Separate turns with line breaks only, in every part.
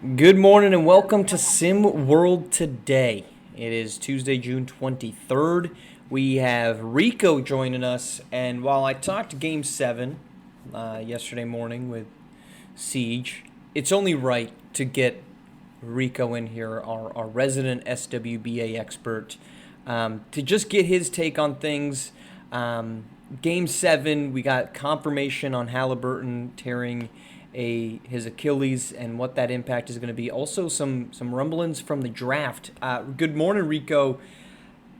Good morning and welcome to SimWorld today. It is Tuesday, June 23rd. We have Rico joining us, and while I talked Game 7 yesterday morning with Siege, it's only right to get Rico in here, our resident SWBA expert, to just get his take on things. Game 7, we got confirmation on Halliburton tearing his Achilles and what that impact is going to be. Also, some rumblings from the draft. Good morning, Rico.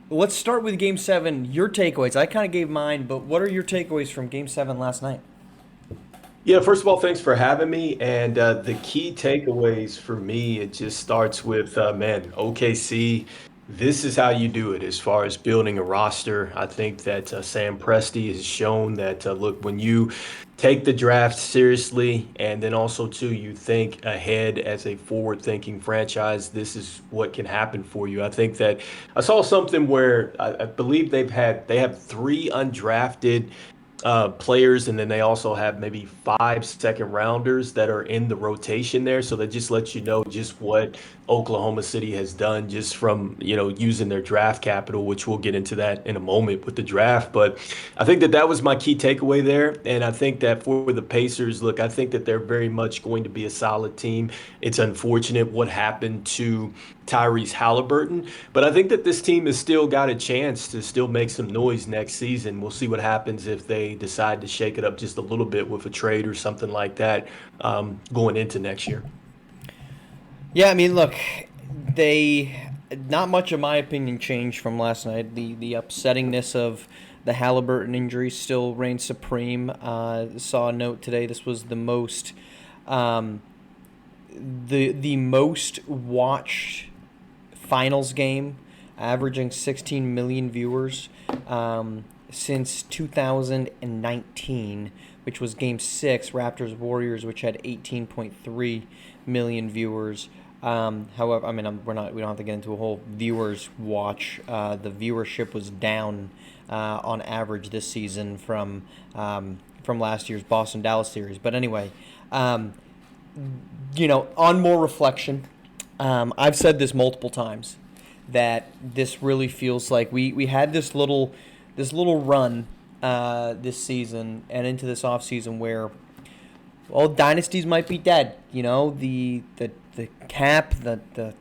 Let's start with Game 7. Your takeaways. I kind of gave mine, but what are your takeaways from Game 7 last night?
Yeah, first of all, thanks for having me. And the key takeaways for me, it just starts with, man, OKC. This is how you do it as far as building a roster. I think that Sam Presti has shown that, look, when you take the draft seriously and then also, too, you think ahead as a forward-thinking franchise, this is what can happen for you. I think that I saw something where I believe they have three undrafted players, and then they also have maybe five second rounders that are in the rotation there. So that just lets you know just what Oklahoma City has done just from, using their draft capital, which we'll get into that in a moment with the draft. But I think that that was my key takeaway there. And I think that for the Pacers, look, I think that they're very much going to be a solid team. It's unfortunate what happened to Tyrese Halliburton, but I think that this team has still got a chance to still make some noise next season. We'll see what happens if they decide to shake it up just a little bit with a trade or something like that going into next year.
Yeah, I mean, look, they not much, in my opinion, changed from last night. The upsettingness of the Halliburton injury still reigns supreme. Saw a note today. This was um, the most watched finals game, averaging 16 million viewers since 2019, which was Game 6, Raptors Warriors, which had 18.3 million viewers. However, I mean, we don't have to get into a whole viewers watch. The viewership was down on average this season from last year's Boston Dallas series. But anyway, on more reflection, I've said this multiple times that this really feels like we had this little run this season and into this off season where, well, dynasties might be dead. The cap, the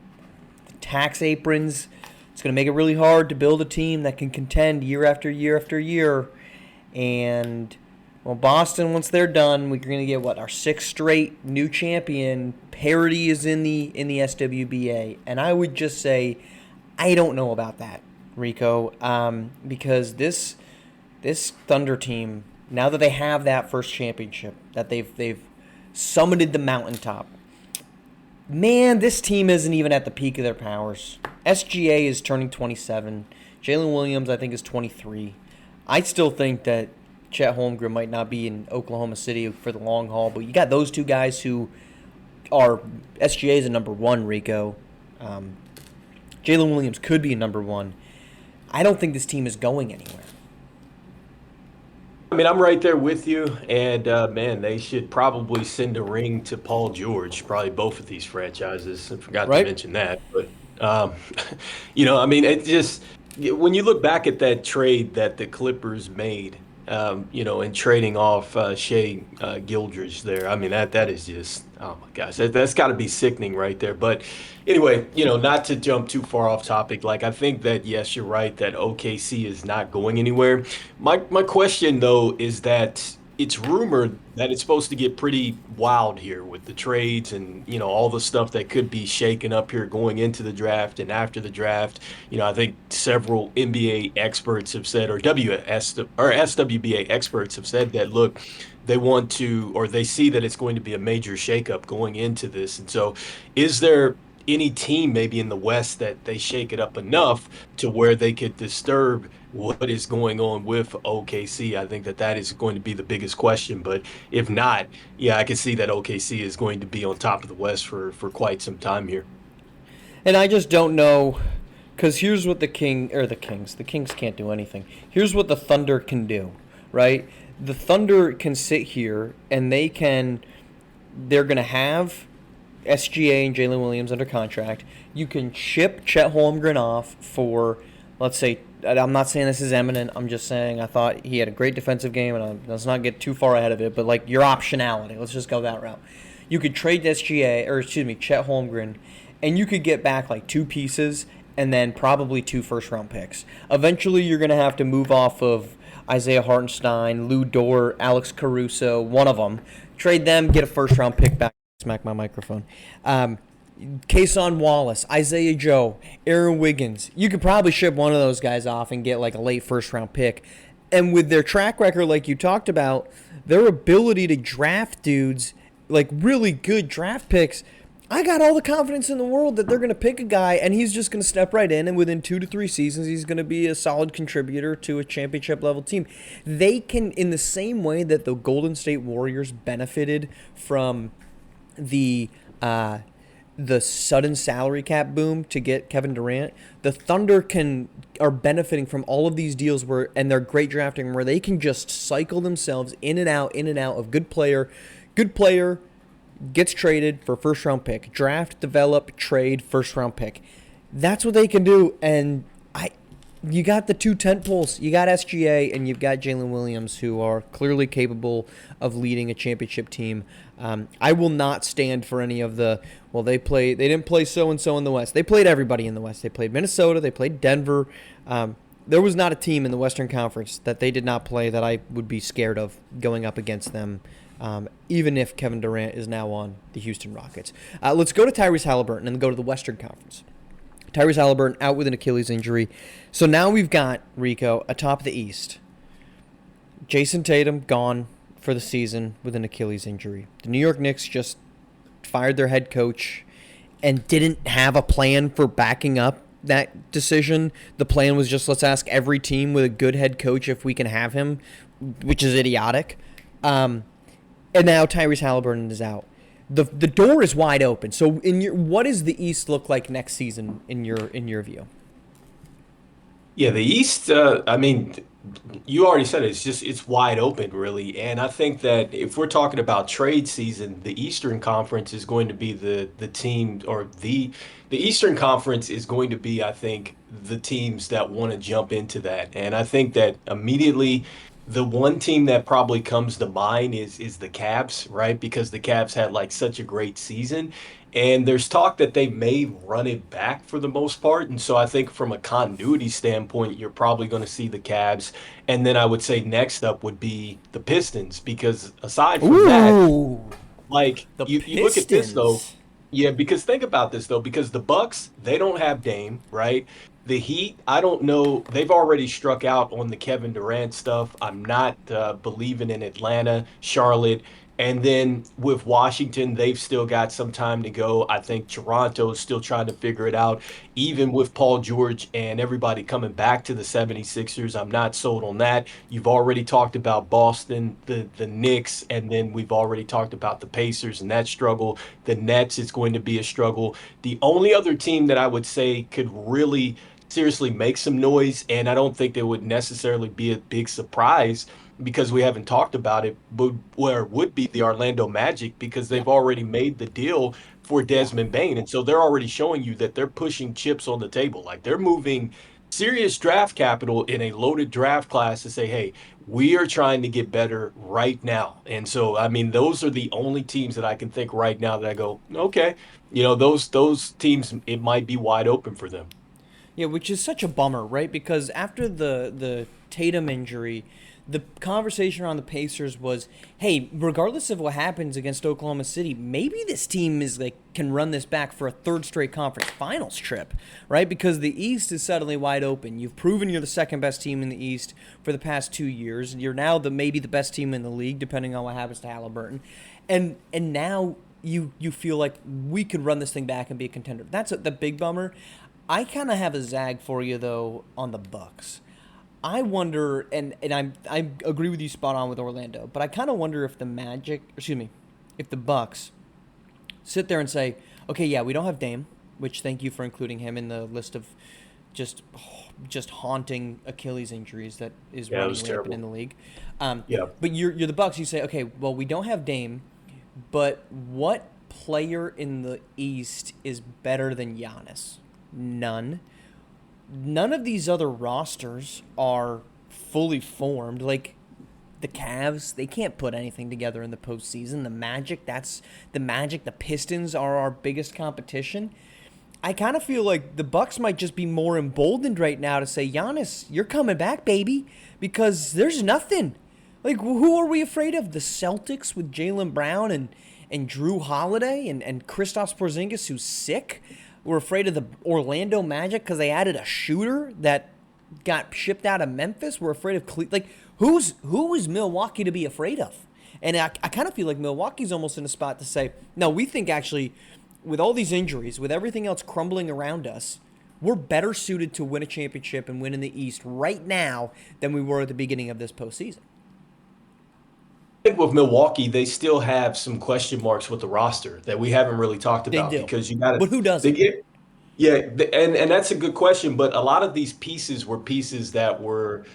tax aprons. It's going to make it really hard to build a team that can contend year after year after year. And well, Boston, once they're done, we're going to get our sixth straight new champion. Parity is in the SWBA, and I would just say I don't know about that, Rico, because this Thunder team, now that they have that first championship, that they've summited the mountaintop. Man, this team isn't even at the peak of their powers. SGA is turning 27. Jalen Williams, I think, is 23. I still think that Chet Holmgren might not be in Oklahoma City for the long haul, but you got those two guys who are SGA is a number one, Rico. Jalen Williams could be a number one. I don't think this team is going anywhere.
I mean, I'm right there with you, and man, they should probably send a ring to Paul George, probably both of these franchises. I forgot to
Right?
mention that, but um, I mean, it just when you look back at that trade that the Clippers made, in trading off Shea Gildridge there, I mean that is just oh my gosh, that's got to be sickening right there. But anyway, not to jump too far off topic, like I think that yes, you're right that OKC is not going anywhere. My question though is that it's rumored that it's supposed to get pretty wild here with the trades and all the stuff that could be shaken up here going into the draft and after the draft. I think several NBA experts have said, or SWBA experts have said that look, they want to, or they see that it's going to be a major shakeup going into this. And so, is there any team maybe in the West that they shake it up enough to where they could disturb what is going on with OKC? I think that that is going to be the biggest question. But if not, yeah, I can see that OKC is going to be on top of the West for quite some time here.
And I just don't know, because here's what the Kings can't do anything. Here's what the Thunder can do, right? The Thunder can sit here and they're going to have SGA and Jalen Williams under contract. You can ship Chet Holmgren off for, let's say, I'm not saying this is eminent. I'm just saying I thought he had a great defensive game, and let's not get too far ahead of it. But like your optionality, let's just go that route. You could trade SGA, or excuse me, Chet Holmgren, and you could get back like two pieces and then probably two first-round picks. Eventually, you're going to have to move off of Isaiah Hartenstein, Lou Dort, Alex Caruso, one of them. Trade them, get a first-round pick back. Smack my microphone. Kason Wallace, Isaiah Joe, Aaron Wiggins. You could probably ship one of those guys off and get like a late first-round pick. And with their track record, like you talked about, their ability to draft dudes, like really good draft picks, I got all the confidence in the world that they're going to pick a guy and he's just going to step right in, and within 2 to 3 seasons he's going to be a solid contributor to a championship level team. They can, in the same way that the Golden State Warriors benefited from the sudden salary cap boom to get Kevin Durant, the Thunder are benefiting from all of these deals and they're great drafting where they can just cycle themselves in and out of good player gets traded for first round pick. Draft, develop, trade, first round pick. That's what they can do. And you got the two tent poles. You got SGA and you've got Jalen Williams, who are clearly capable of leading a championship team. I will not stand for any of the, well, they didn't play so and so in the West. They played everybody in the West. They played Minnesota. They played Denver. There was not a team in the Western Conference that they did not play that I would be scared of going up against them. Even if Kevin Durant is now on the Houston Rockets. Let's go to Tyrese Halliburton and go to the Western Conference. Tyrese Halliburton out with an Achilles injury. So now we've got, Rico, atop the East. Jason Tatum gone for the season with an Achilles injury. The New York Knicks just fired their head coach and didn't have a plan for backing up that decision. The plan was just, let's ask every team with a good head coach if we can have him, which is idiotic. And now Tyrese Halliburton is out. The door is wide open. So what does the East look like next season in your view?
Yeah, the East, I mean, you already said it. It's wide open, really. And I think that if we're talking about trade season, the Eastern Conference is going to be the team, or the Eastern Conference is going to be, I think, the teams that want to jump into that. And I think that immediately the one team that probably comes to mind is the Cavs, right? Because the Cavs had like such a great season. And there's talk that they may run it back for the most part. And so I think from a continuity standpoint, you're probably going to see the Cavs. And then I would say next up would be the Pistons, because aside from that,
Ooh,
like
the
you look at this though,
Pistons.
yeah, because think about this though, because the Bucks, they don't have Dame, right? The Heat, I don't know. They've already struck out on the Kevin Durant stuff. I'm not believing in Atlanta, Charlotte. And then with Washington, they've still got some time to go. I think Toronto is still trying to figure it out. Even with Paul George and everybody coming back to the 76ers, I'm not sold on that. You've already talked about Boston, the Knicks, and then we've already talked about the Pacers and that struggle. The Nets is going to be a struggle. The only other team that I would say could really seriously make some noise, and I don't think they would necessarily be a big surprise because we haven't talked about it, but where it would be the Orlando Magic, because they've already made the deal for
Yeah.
Desmond Bain. And so they're already showing you that they're pushing chips on the table. Like they're moving serious draft capital in a loaded draft class to say, hey, we are trying to get better right now. And so, I mean, those are the only teams that I can think right now that I go, okay, those teams, it might be wide open for them.
Yeah, which is such a bummer, right? Because after the Tatum injury, the conversation around the Pacers was, hey, regardless of what happens against Oklahoma City, maybe this team is like can run this back for a third straight conference finals trip, right? Because the East is suddenly wide open. You've proven you're the second best team in the East for the past 2 years. You're now maybe the best team in the league, depending on what happens to Halliburton, and now you feel like we could run this thing back and be a contender. That's the big bummer. I kind of have a zag for you though on the Bucks. I wonder, and I agree with you spot on with Orlando, but I kind of wonder if the Magic, excuse me, if the Bucks sit there and say, okay, yeah, we don't have Dame, which thank you for including him in the list of just just haunting Achilles injuries that is
Yeah, it
running
was
rampant in
terrible.
the league.
Yeah.
But you're the Bucks. You say, okay, well, we don't have Dame, but what player in the East is better than Giannis? None. None of these other rosters are fully formed. Like the Cavs, they can't put anything together in the postseason. The Magic. The Pistons are our biggest competition. I kind of feel like the Bucks might just be more emboldened right now to say, Giannis, you're coming back, baby, because there's nothing. Like, who are we afraid of? The Celtics with Jaylen Brown and Drew Holiday and Kristaps Porzingis, who's sick. We're afraid of the Orlando Magic because they added a shooter that got shipped out of Memphis. We're afraid of Cleveland. Like, who is Milwaukee to be afraid of? And I kind of feel like Milwaukee's almost in a spot to say, no, we think actually, with all these injuries, with everything else crumbling around us, we're better suited to win a championship and win in the East right now than we were at the beginning of this postseason.
I think with Milwaukee, they still have some question marks with the roster that we haven't really talked
They
about
do.
because you got to
But who
they
doesn't?
get yeah, and that's a good question. But a lot of these pieces were pieces that were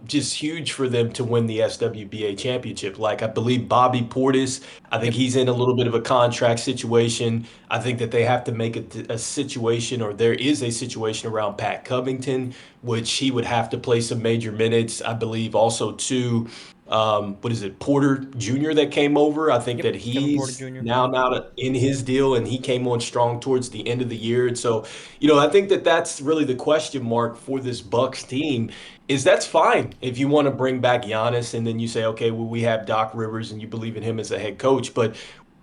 just huge for them to win the SWBA championship. Like I believe Bobby Portis, I think
Yep.
he's in a little bit of a contract situation. I think that they have to make a situation, or there is a situation around Pat Covington, which he would have to play some major minutes. I believe also too. What is it, Porter Jr. that came over? I think
Yep.
that
Kevin Porter
he's
Jr.
now in his deal, and he came on strong towards the end of the year. And so, I think that that's really the question mark for this Bucks team. Is that's fine if you want to bring back Giannis, and then you say, okay, well, we have Doc Rivers, and you believe in him as a head coach, but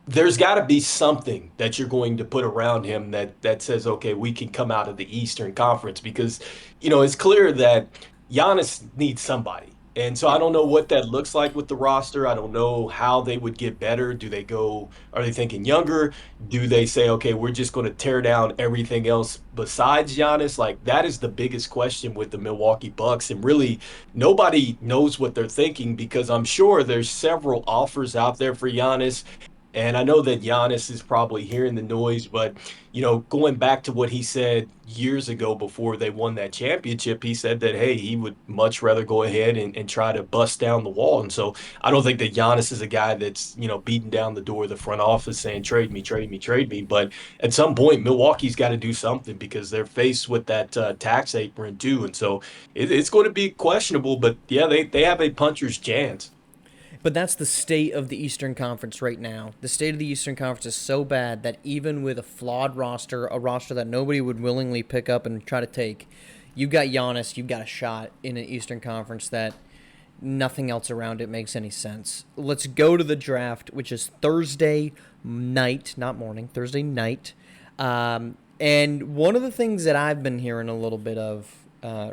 there's got to be something that you're going to put around him that says, okay, we can come out of the Eastern Conference because, it's clear that Giannis needs somebody. And so I
Yep.
don't know what that looks like with the roster. I don't know how they would get better. Are they thinking younger? Do they say, okay, we're just going to tear down everything else besides Giannis? Like that is the biggest question with the Milwaukee Bucks. And really, nobody knows what they're thinking because I'm sure there's several offers out there for Giannis. And I know that Giannis is probably hearing the noise, but going back to what he said years ago before they won that championship, he said that hey, he would much rather go ahead and try to bust down the wall. And so I don't think that Giannis is a guy that's beating down the door of the front office saying trade me, trade me, trade me. But at some point, Milwaukee's got to do something because they're faced with that tax apron too, and so it's going to be questionable. But yeah, they have a puncher's chance.
But that's the state of the Eastern Conference right now. The state of the Eastern Conference is so bad that even with a flawed roster, a roster that nobody would willingly pick up and try to take, you've got Giannis, you've got a shot in an Eastern Conference that nothing else around it makes any sense. Let's go to the draft, which is Thursday night, not morning, Thursday night. And one of the things that I've been hearing a little bit of,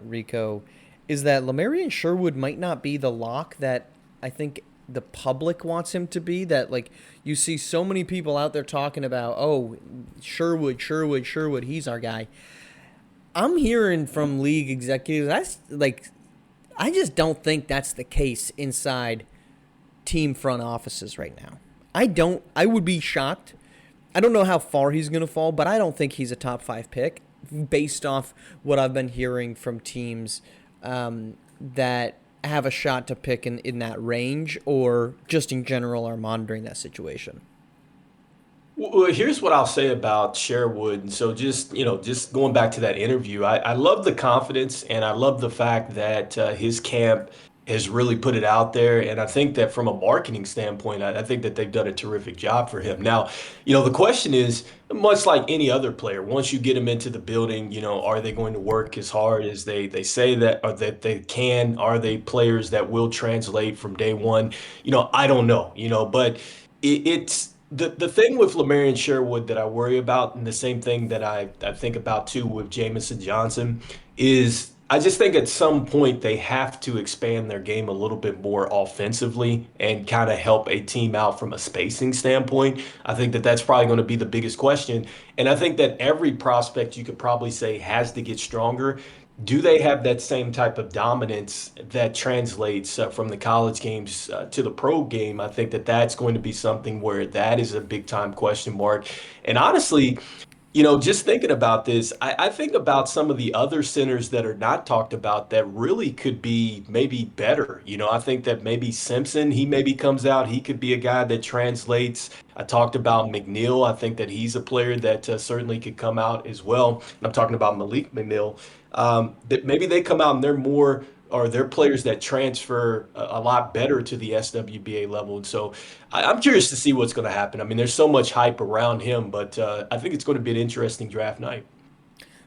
Rico, is that Lamarian Sherwood might not be the lock that I think the public wants him to be. That like you see so many people out there talking about, oh, Sherwood, he's our guy. I'm hearing from league executives that's like I just don't think that's the case inside team front offices right now. I would be shocked. I don't know how far he's going to fall, but I don't think he's a top 5 pick based off what I've been hearing from teams that have a shot to pick in that range or just in general are monitoring that situation.
Well, here's what I'll say about Sherwood. And so just going back to that interview, I love the confidence and I love the fact that his camp has really put it out there. And I think that from a marketing standpoint, I think that they've done a terrific job for him. Now, the question is, much like any other player, once you get them into the building, are they going to work as hard as they say that or that they can? Are they players that will translate from day one? I don't know, but it's the thing with Lamarian Sherwood that I worry about, and the same thing that I think about too with Jamison Johnson, is I just think at some point they have to expand their game a little bit more offensively and kind of help a team out from a spacing standpoint. I think that that's probably going to be the biggest question. And I think that every prospect you could probably say has to get stronger. Do they have that same type of dominance that translates from the college games to the pro game? I think that that's going to be something where that is a big time question mark. And honestly, Just thinking about this, I think about some of the other centers that are not talked about that really could be maybe better. I think that maybe Simpson, he maybe comes out, he could be a guy that translates. I talked about McNeil. I think that he's a player that certainly could come out as well. And I'm talking about Malik McNeil. That maybe they come out and they're more, or they're players that transfer a lot better to the SWBA level. And so I'm curious to see what's going to happen. I mean, there's so much hype around him, but I think it's going to be an interesting draft night.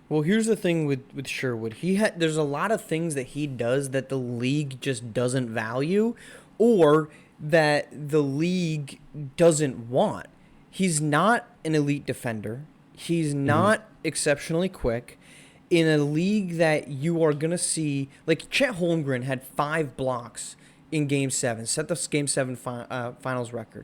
Well, here's the thing with Sherwood. There's a lot of things that he does that the league just doesn't value, or that the league doesn't want. He's not an elite defender. He's not exceptionally quick. In a league that you are going to see, like Chet Holmgren had 5 blocks in Game 7, set the Game 7 finals record.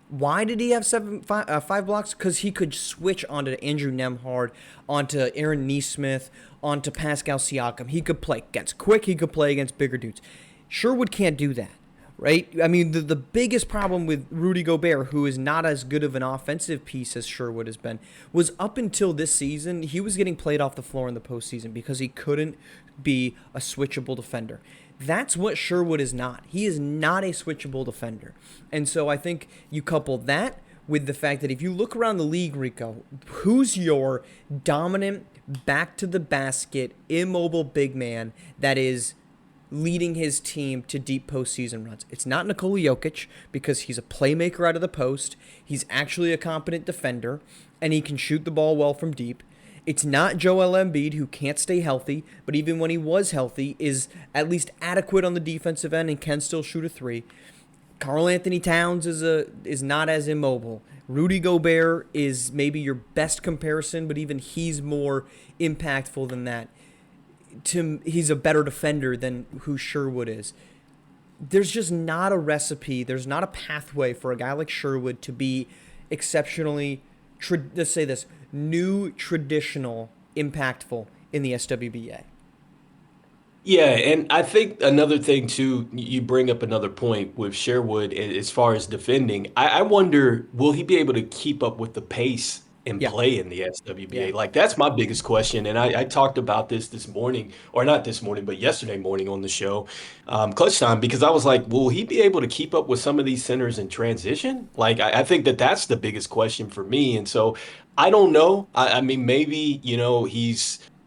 Why did he have 5 blocks? Because he could switch onto Andrew Nemhard, onto Aaron Nesmith, onto Pascal Siakam. He could play against quick. He could play against bigger dudes. Sherwood can't do that, right? I mean, the biggest problem with Rudy Gobert, who is not as good of an offensive piece as Sherwood has been, was up until this season, he was getting played off the floor in the postseason because he couldn't be a switchable defender. That's what Sherwood is not. He is not a switchable defender. And so I think you couple that with the fact that if you look around the league, Rico, who's your dominant, back-to-the-basket, immobile big man that is leading his team to deep postseason runs? It's not Nikola Jokic, because he's a playmaker out of the post. He's actually a competent defender, and he can shoot the ball well from deep. It's not Joel Embiid, who can't stay healthy, but even when he was healthy, is at least adequate on the defensive end and can still shoot a 3. Karl Anthony Towns is not as immobile. Rudy Gobert is maybe your best comparison, but even he's more impactful than that. He's a better defender than who Sherwood is. There's just not a recipe. There's not a pathway for a guy like Sherwood to be exceptionally, let's say this, new, traditional, impactful in the SWBA.
Yeah, and I think another thing too, you bring up another point with Sherwood as far as defending. I wonder, will he be able to keep up with the pace and
Yeah,
play in the SWBA?
yeah.
Like, that's my biggest question. And I talked about this morning, or not this morning, but yesterday morning on the show, Clutch Time, because I was like, will he be able to keep up with some of these centers in transition? Like, I think that that's the biggest question for me. And so I don't know. I mean, maybe,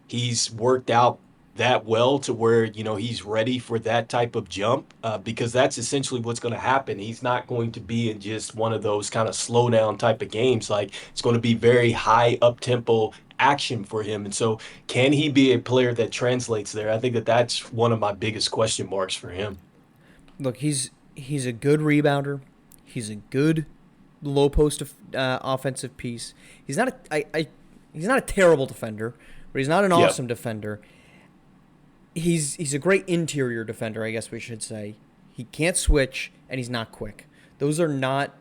he's worked out that well to where he's ready for that type of jump, because that's essentially what's going to happen. He's not going to be in just one of those kind of slow down type of games. Like, it's going to be very high up tempo action for him. And so can he be a player that translates there? I think that that's one of my biggest question marks for him.
Look, he's a good rebounder. He's a good low post offensive piece. He's not he's not a terrible defender, but he's not an
Yep.
awesome defender. He's a great interior defender, I guess we should say. He can't switch, and he's not quick. Those are not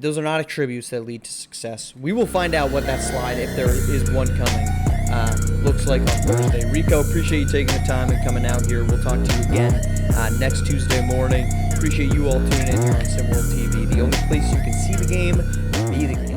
attributes that lead to success. We will find out what that slide, if there is one coming, looks like on Thursday. Rico, appreciate you taking the time and coming out here. We'll talk to you again next Tuesday morning. Appreciate you all tuning in here on SimWorld TV, the only place you can see the game, be the game.